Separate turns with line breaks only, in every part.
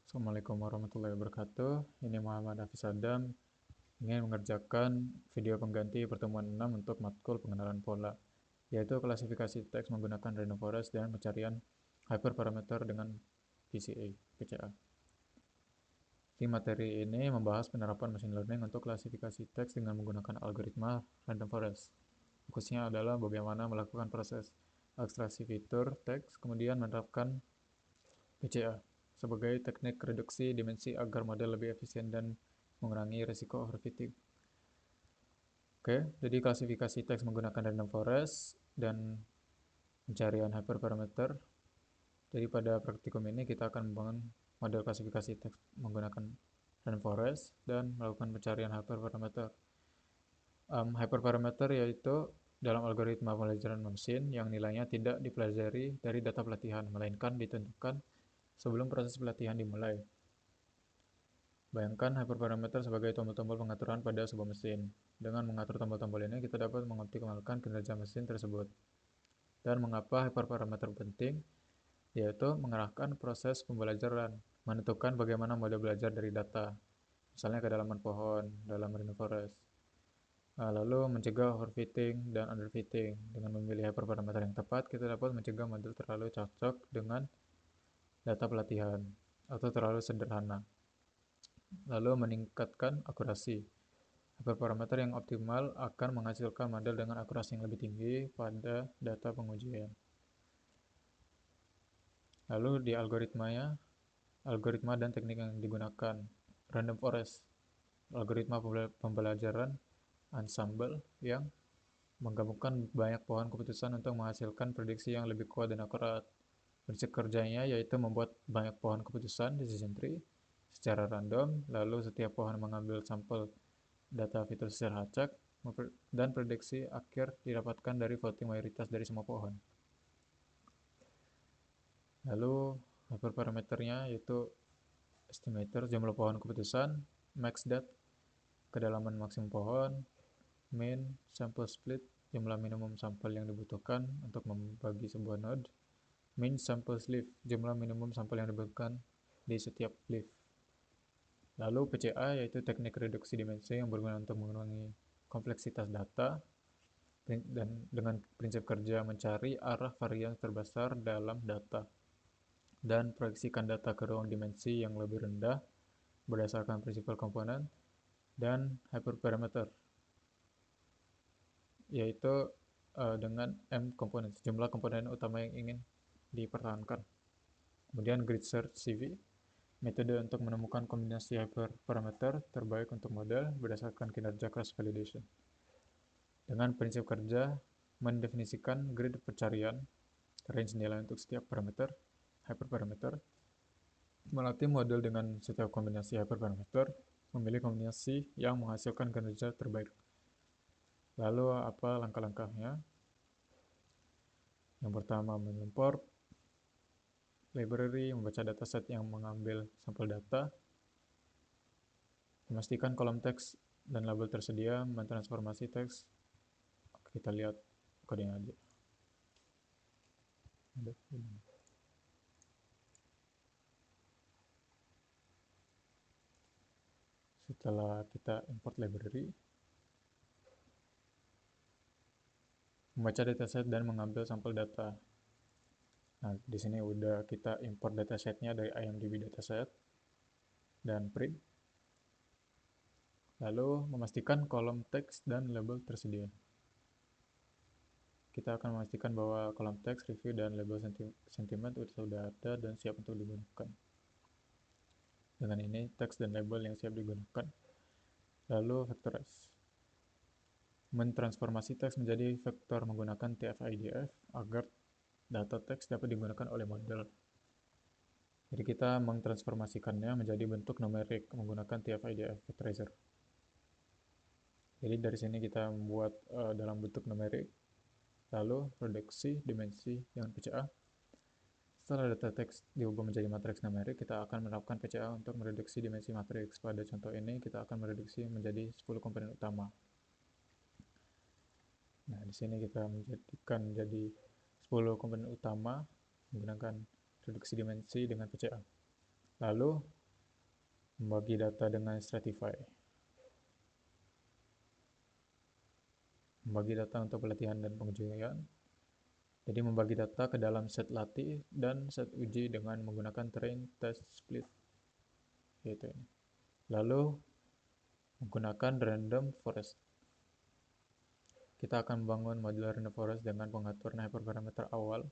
Assalamualaikum warahmatullahi wabarakatuh. Ini Muhammad Hafiz Adam ingin mengerjakan video pengganti pertemuan 6 untuk matkul pengenalan pola, yaitu klasifikasi teks menggunakan random forest dan pencarian hyperparameter dengan PCA. Di materi ini membahas penerapan machine learning untuk klasifikasi teks dengan menggunakan algoritma random forest. Fokusnya adalah bagaimana melakukan proses ekstraksi fitur teks, kemudian menerapkan PCA sebagai teknik reduksi dimensi agar model lebih efisien dan mengurangi risiko overfitting. Oke, jadi klasifikasi teks menggunakan random forest dan pencarian hyperparameter. Jadi pada praktikum ini kita akan membangun model klasifikasi teks menggunakan random forest dan melakukan pencarian hyperparameter. Hyperparameter yaitu dalam algoritma pembelajaran mesin yang nilainya tidak dipelajari dari data pelatihan, melainkan ditentukan sebelum proses pelatihan dimulai. Bayangkan hyperparameter sebagai tombol-tombol pengaturan pada sebuah mesin. Dengan mengatur tombol-tombol ini, kita dapat mengoptimalkan kinerja mesin tersebut. Dan mengapa hyperparameter penting? Yaitu mengarahkan proses pembelajaran, menentukan bagaimana model belajar dari data, misalnya kedalaman pohon dalam random forest. Lalu mencegah overfitting dan underfitting. Dengan memilih hyperparameter yang tepat, kita dapat mencegah model terlalu cocok dengan data pelatihan atau terlalu sederhana. Lalu meningkatkan akurasi. Hyperparameter yang optimal akan menghasilkan model dengan akurasi yang lebih tinggi pada data pengujian. Lalu di algoritma dan teknik yang digunakan. Random forest, algoritma pembelajaran ensemble yang menggabungkan banyak pohon keputusan untuk menghasilkan prediksi yang lebih kuat dan akurat. Prinsip kerjanya yaitu membuat banyak pohon keputusan decision tree secara random, lalu setiap pohon mengambil sampel data fitur secara acak, dan prediksi akhir didapatkan dari voting mayoritas dari semua pohon. Lalu hyperparameternya yaitu estimator jumlah pohon keputusan, maxDAT kedalaman maksimum pohon, min sample split jumlah minimum sampel yang dibutuhkan untuk membagi sebuah node, min sample leaf jumlah minimum sampel yang dibutuhkan di setiap leaf. Lalu PCA yaitu teknik reduksi dimensi yang berguna untuk mengurangi kompleksitas data dan dengan prinsip kerja mencari arah varian terbesar dalam data dan proyeksikan data ke ruang dimensi yang lebih rendah berdasarkan prinsipal komponen dan hyperparameter yaitu dengan M komponen, jumlah komponen utama yang ingin dipertahankan. Kemudian grid search CV, metode untuk menemukan kombinasi hyperparameter terbaik untuk model berdasarkan kinerja cross validation. Dengan prinsip kerja mendefinisikan grid pencarian, range nilai untuk setiap parameter, hyperparameter, melatih model dengan setiap kombinasi hyperparameter, memilih kombinasi yang menghasilkan kinerja terbaik. Lalu apa langkah-langkahnya? Yang pertama, mengimport library, membaca dataset yang mengambil sampel data, memastikan kolom teks dan label tersedia, mentransformasi teks. Kita lihat kodenya aja. Setelah kita import library, membaca dataset dan mengambil sampel data. Nah, di sini udah kita import datasetnya dari IMDb dataset dan print. Lalu memastikan kolom teks dan label tersedia. Kita akan memastikan bahwa kolom teks, review, dan label sentiment sudah ada dan siap untuk digunakan. Dengan ini, teks dan label yang siap digunakan. Lalu vectorize. Mentransformasi teks menjadi vektor menggunakan TF-IDF agar data teks dapat digunakan oleh model. Jadi kita mentransformasikannya menjadi bentuk numerik menggunakan TF-IDF vectorizer. Jadi dari sini kita membuat dalam bentuk numerik, lalu reduksi dimensi dengan PCA. Setelah data teks diubah menjadi matriks numerik, kita akan menerapkan PCA untuk mereduksi dimensi matriks. Pada contoh ini, kita akan mereduksi menjadi 10 komponen utama. Nah, di sini kita menjadikan jadi 10 komponen utama menggunakan reduksi dimensi dengan PCA. Lalu Membagi data dengan Stratify. Membagi data untuk pelatihan dan pengujian. Jadi membagi data ke dalam set latih dan set uji dengan menggunakan train, test, split. Gitu ini. Lalu menggunakan random forest. Kita akan membangun modular random forest dengan pengaturan hyperparameter awal.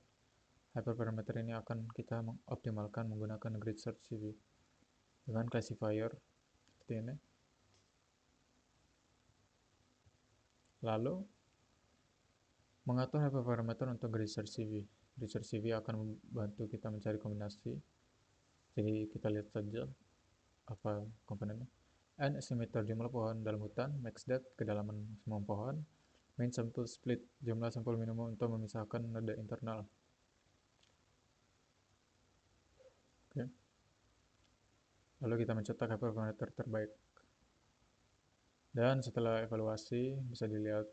Hyperparameter ini akan kita optimalkan menggunakan grid search CV dengan classifier seperti ini. Lalu mengatur hyperparameter untuk grid search CV. Grid search CV akan membantu kita mencari kombinasi. Jadi kita lihat saja apa komponennya. N estimator jumlah pohon dalam hutan, max depth kedalaman semua pohon, main sample split jumlah sampel minimum untuk memisahkan noda internal. Oke. Lalu kita mencetak hyperparameter terbaik. Dan setelah evaluasi bisa dilihat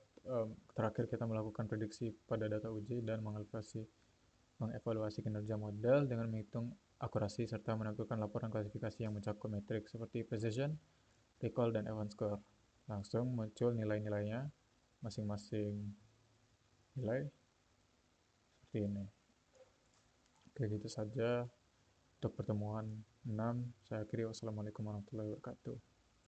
terakhir kita melakukan prediksi pada data uji dan mengevaluasi kinerja model dengan menghitung akurasi serta menampilkan laporan klasifikasi yang mencakup metrik seperti precision, recall, dan event score. Langsung muncul nilai-nilainya masing-masing nilai seperti ini. Oke, gitu saja untuk pertemuan 6. Saya akhiri. Wassalamualaikum warahmatullahi wabarakatuh.